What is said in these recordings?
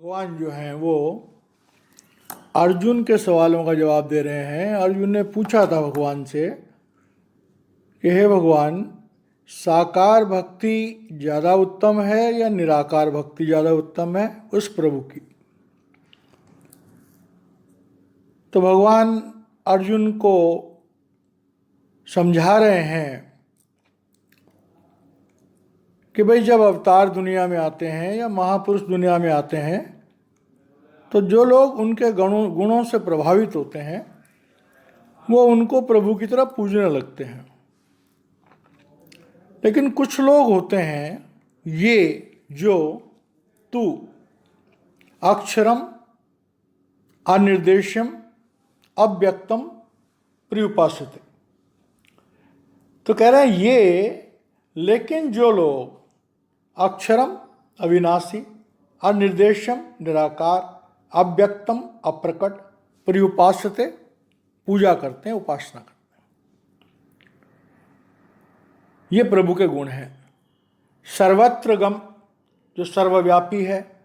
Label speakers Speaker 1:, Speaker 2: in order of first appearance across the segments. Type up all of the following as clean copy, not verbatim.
Speaker 1: भगवान जो हैं वो अर्जुन के सवालों का जवाब दे रहे हैं। अर्जुन ने पूछा था भगवान से कि हे भगवान, साकार भक्ति ज़्यादा उत्तम है या निराकार भक्ति ज़्यादा उत्तम है उस प्रभु की। तो भगवान अर्जुन को समझा रहे हैं कि भाई जब अवतार दुनिया में आते हैं या महापुरुष दुनिया में आते हैं तो जो लोग उनके गुणों से प्रभावित होते हैं वो उनको प्रभु की तरह पूजने लगते हैं। लेकिन कुछ लोग होते हैं ये जो तू अक्षरम अनिर्देश्यम अव्यक्तम प्रियुपासते, तो कह रहे हैं ये, लेकिन जो लोग अक्षरम अविनाशी अनिर्देश्यम निराकार अव्यक्तम अप्रकट प्रियुपासते पूजा करते हैं, उपासना करते हैं, ये प्रभु के गुण हैं। सर्वत्र गम, जो सर्वव्यापी है,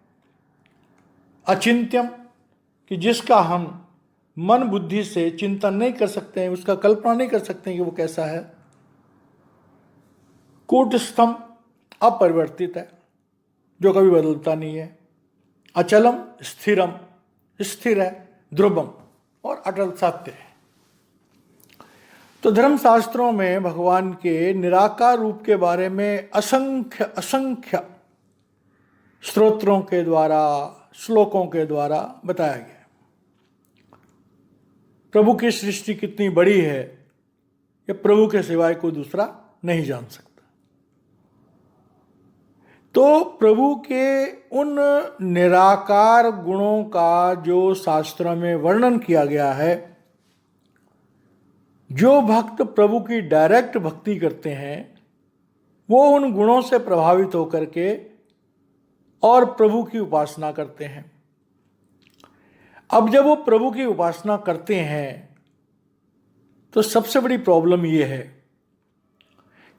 Speaker 1: अचिंत्यम, कि जिसका हम मन बुद्धि से चिंतन नहीं कर सकते हैं, उसका कल्पना नहीं कर सकते हैं कि वो कैसा है। कूटस्थम, अपरिवर्तित है, जो कभी बदलता नहीं है। अचलम, स्थिरम, स्थिर है, ध्रुवम और अटल सत्य है। तो धर्मशास्त्रों में भगवान के निराकार रूप के बारे में असंख्य असंख्य स्तोत्रों के द्वारा, श्लोकों के द्वारा बताया गया। प्रभु की सृष्टि कितनी बड़ी है ये प्रभु के सिवाय कोई दूसरा नहीं जान सकता। तो प्रभु के उन निराकार गुणों का जो शास्त्रों में वर्णन किया गया है, जो भक्त प्रभु की डायरेक्ट भक्ति करते हैं वो उन गुणों से प्रभावित होकर के और प्रभु की उपासना करते हैं। अब जब वो प्रभु की उपासना करते हैं तो सबसे बड़ी प्रॉब्लम ये है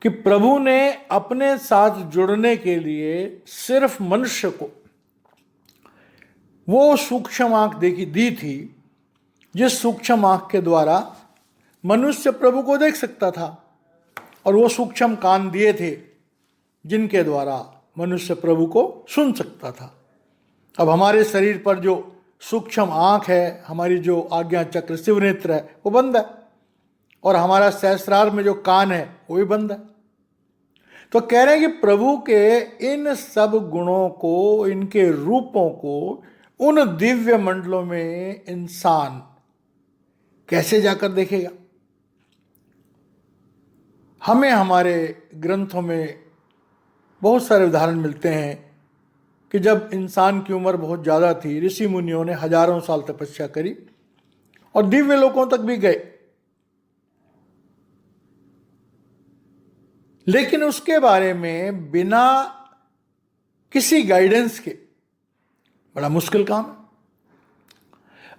Speaker 1: कि प्रभु ने अपने साथ जुड़ने के लिए सिर्फ मनुष्य को वो सूक्ष्म आंख दी थी, जिस सूक्ष्म आंख के द्वारा मनुष्य प्रभु को देख सकता था, और वो सूक्ष्म कान दिए थे जिनके द्वारा मनुष्य प्रभु को सुन सकता था। अब हमारे शरीर पर जो सूक्ष्म आंख है, हमारी जो आज्ञा चक्र शिवनेत्र है वो बंद है, और हमारा सहस्रार में जो कान है वो भी बंद है। तो कह रहे हैं कि प्रभु के इन सब गुणों को, इनके रूपों को उन दिव्य मंडलों में इंसान कैसे जाकर देखेगा। हमें हमारे ग्रंथों में बहुत सारे उदाहरण मिलते हैं कि जब इंसान की उम्र बहुत ज़्यादा थी, ऋषि मुनियों ने हजारों साल तपस्या करी और दिव्य लोकों तक भी गए, लेकिन उसके बारे में बिना किसी गाइडेंस के बड़ा मुश्किल काम है।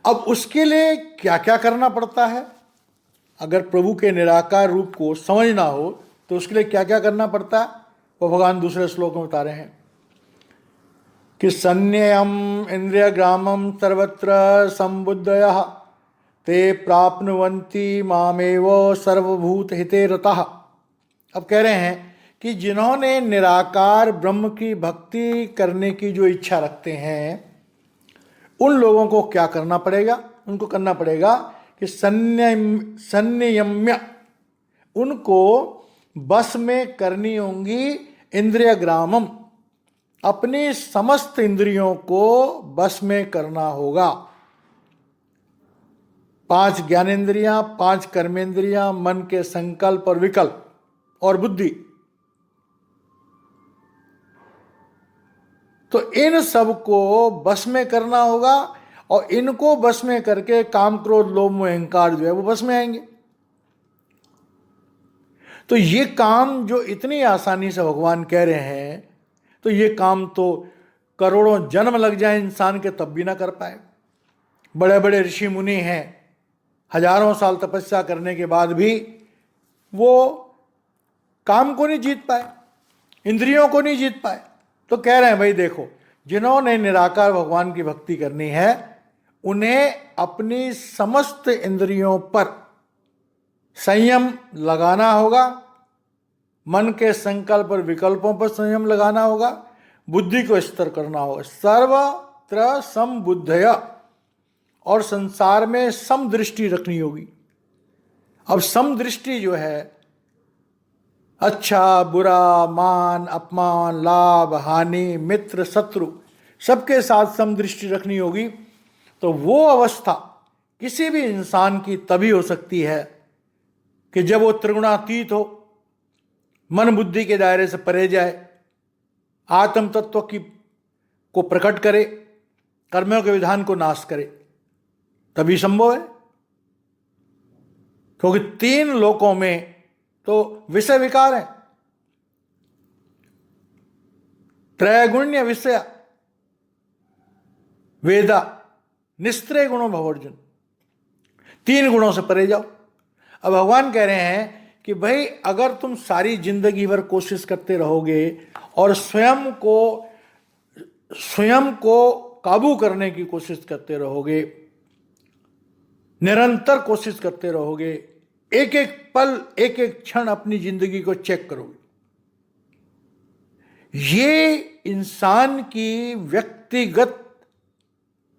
Speaker 1: अब उसके लिए क्या क्या करना पड़ता है, अगर प्रभु के निराकार रूप को समझना हो तो उसके लिए क्या क्या करना पड़ता है वो भगवान दूसरे श्लोक में बता रहे हैं कि संयम इंद्रिय ग्रामम सर्वत्र संबुद्धयः ते प्राप्नुवन्ति मामेव सर्वभूत हिते रतः। अब कह रहे हैं कि जिन्होंने निराकार ब्रह्म की भक्ति करने की जो इच्छा रखते हैं उन लोगों को क्या करना पड़ेगा, उनको करना पड़ेगा कि संयम्य, उनको बस में करनी होंगी इंद्रिय ग्रामम, अपनी समस्त इंद्रियों को बस में करना होगा। 5 ज्ञानेंद्रियां, 5 कर्मेंद्रियां, मन के संकल्प और विकल्प और बुद्धि, तो इन सब को बस में करना होगा, और इनको बस में करके काम क्रोध लोभ मोह अहंकार जो है वो बस में आएंगे। तो ये काम जो इतनी आसानी से भगवान कह रहे हैं, तो ये काम तो करोड़ों जन्म लग जाए इंसान के तब भी ना कर पाए। बड़े बड़े ऋषि मुनि हैं, हजारों साल तपस्या करने के बाद भी वो काम को नहीं जीत पाए, इंद्रियों को नहीं जीत पाए। तो कह रहे हैं भाई देखो, जिन्होंने निराकार भगवान की भक्ति करनी है उन्हें अपनी समस्त इंद्रियों पर संयम लगाना होगा, मन के संकल्प और विकल्पों पर संयम लगाना होगा, बुद्धि को स्थिर करना होगा। सर्वत्र समबुद्धय, और संसार में समदृष्टि रखनी होगी। अब समदृष्टि जो है, अच्छा बुरा, मान अपमान, लाभ हानि, मित्र शत्रु, सबके साथ समदृष्टि रखनी होगी। तो वो अवस्था किसी भी इंसान की तभी हो सकती है कि जब वो त्रिगुणातीत हो, मन बुद्धि के दायरे से परे जाए, आत्म तत्व को प्रकट करे, कर्मों के विधान को नाश करे, तभी संभव है। क्योंकि तीन लोकों में तो विषय विकार है, त्रैगुण्य विषय, वेदा, निस्त्रय गुणों भवर्जन, तीन गुणों से परे जाओ। अब भगवान कह रहे हैं कि भाई अगर तुम सारी जिंदगी भर कोशिश करते रहोगे और स्वयं को काबू करने की कोशिश करते रहोगे, निरंतर कोशिश करते रहोगे, एक एक पल एक एक क्षण अपनी जिंदगी को चेक करोगे, ये इंसान की व्यक्तिगत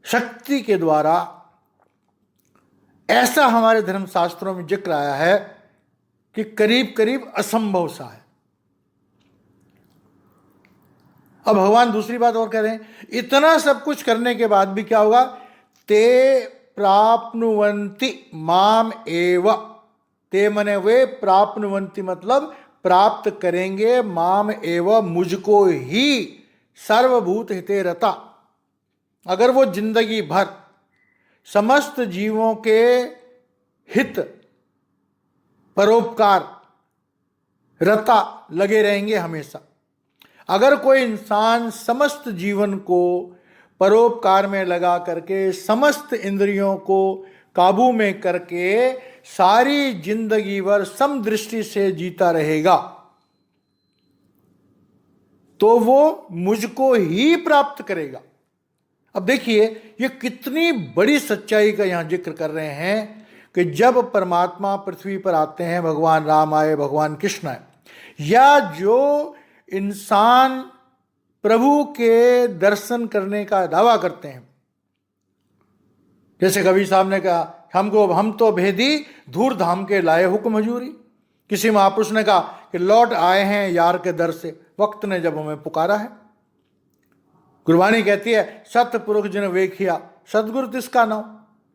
Speaker 1: शक्ति के द्वारा, ऐसा हमारे धर्मशास्त्रों में जिक्र आया है कि करीब करीब असंभव सा है। अब भगवान दूसरी बात और कह रहे हैं, इतना सब कुछ करने के बाद भी क्या होगा? ते प्राप्नुवन्ति माम एव, ते मने वे, प्राप्नुवन्ति मतलब प्राप्त करेंगे, माम एव मुझको ही, सर्वभूत हिते रता। अगर वो जिंदगी भर समस्त जीवों के हित परोपकार रता लगे रहेंगे हमेशा। अगर कोई इंसान समस्त जीवन को परोपकार में लगा करके, समस्त इंद्रियों को काबू में करके सारी जिंदगी भर समदृष्टि से जीता रहेगा, तो वो मुझको ही प्राप्त करेगा। अब देखिए ये कितनी बड़ी सच्चाई का यहां जिक्र कर रहे हैं कि जब परमात्मा पृथ्वी पर आते हैं, भगवान राम आए, भगवान कृष्ण आए, या जो इंसान प्रभु के दर्शन करने का दावा करते हैं, जैसे कबीर साहब ने कहा, हम तो भेदी धूर धाम के लाए हुक्म हजूरी। किसी महापुरुष ने कहा कि लौट आए हैं यार के दर से, वक्त ने जब हमें पुकारा है। गुरबाणी कहती है, सतपुरुष जिन वेखिया सदगुरु तिसका नाम,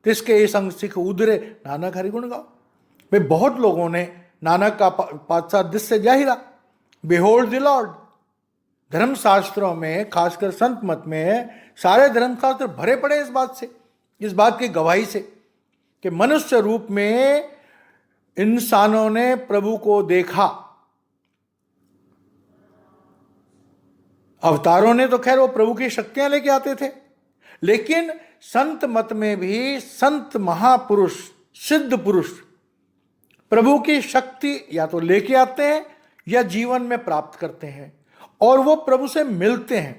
Speaker 1: तिसके संग सिख उदरे नानक हरिगुण गाओ। भाई बहुत लोगों ने नानक का पातशाह दिस से जाहिरा, बिहोल्ड द लॉर्ड। धर्मशास्त्रों में, खासकर संत मत में, सारे धर्मशास्त्र भरे पड़े इस बात से, इस बात की गवाही से कि मनुष्य रूप में इंसानों ने प्रभु को देखा। अवतारों ने तो खैर वो प्रभु की शक्तियां लेके आते थे, लेकिन संत मत में भी संत महापुरुष, सिद्ध पुरुष प्रभु की शक्ति या तो लेके आते हैं या जीवन में प्राप्त करते हैं, और वो प्रभु से मिलते हैं,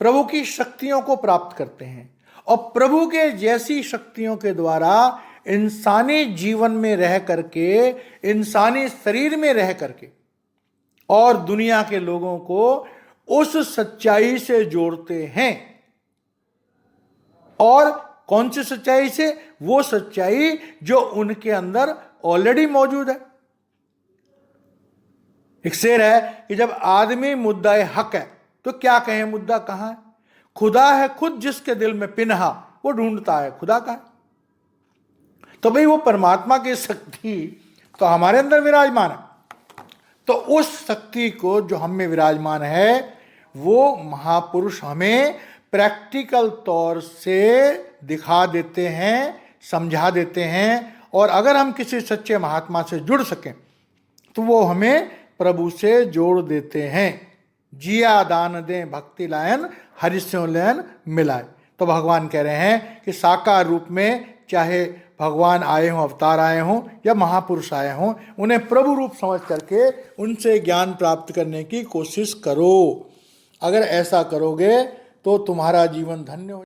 Speaker 1: प्रभु की शक्तियों को प्राप्त करते हैं, और प्रभु के जैसी शक्तियों के द्वारा इंसानी जीवन में रह करके, इंसानी शरीर में रह करके, और दुनिया के लोगों को उस सच्चाई से जोड़ते हैं। और कौन सी सच्चाई से? वो सच्चाई जो उनके अंदर ऑलरेडी मौजूद है। एक शेर है कि जब आदमी मुद्दा हक है तो क्या कहें मुद्दा कहां है? खुदा है खुद जिसके दिल में पिन्हा, वो ढूंढता है खुदा का है। तो भाई वो परमात्मा की शक्ति तो हमारे अंदर विराजमान है, तो उस शक्ति को जो हम में विराजमान है वो महापुरुष हमें प्रैक्टिकल तौर से दिखा देते हैं, समझा देते हैं। और अगर हम किसी सच्चे महात्मा से जुड़ सकें तो वो हमें प्रभु से जोड़ देते हैं। जिया दान दें भक्ति लायन, हरिस्यों लयन मिलाए। तो भगवान कह रहे हैं कि साकार रूप में चाहे भगवान आए हों, अवतार आए हों या महापुरुष आए हों, उन्हें प्रभु रूप समझ करके उनसे ज्ञान प्राप्त करने की कोशिश करो। अगर ऐसा करोगे तो तुम्हारा जीवन धन्य हो।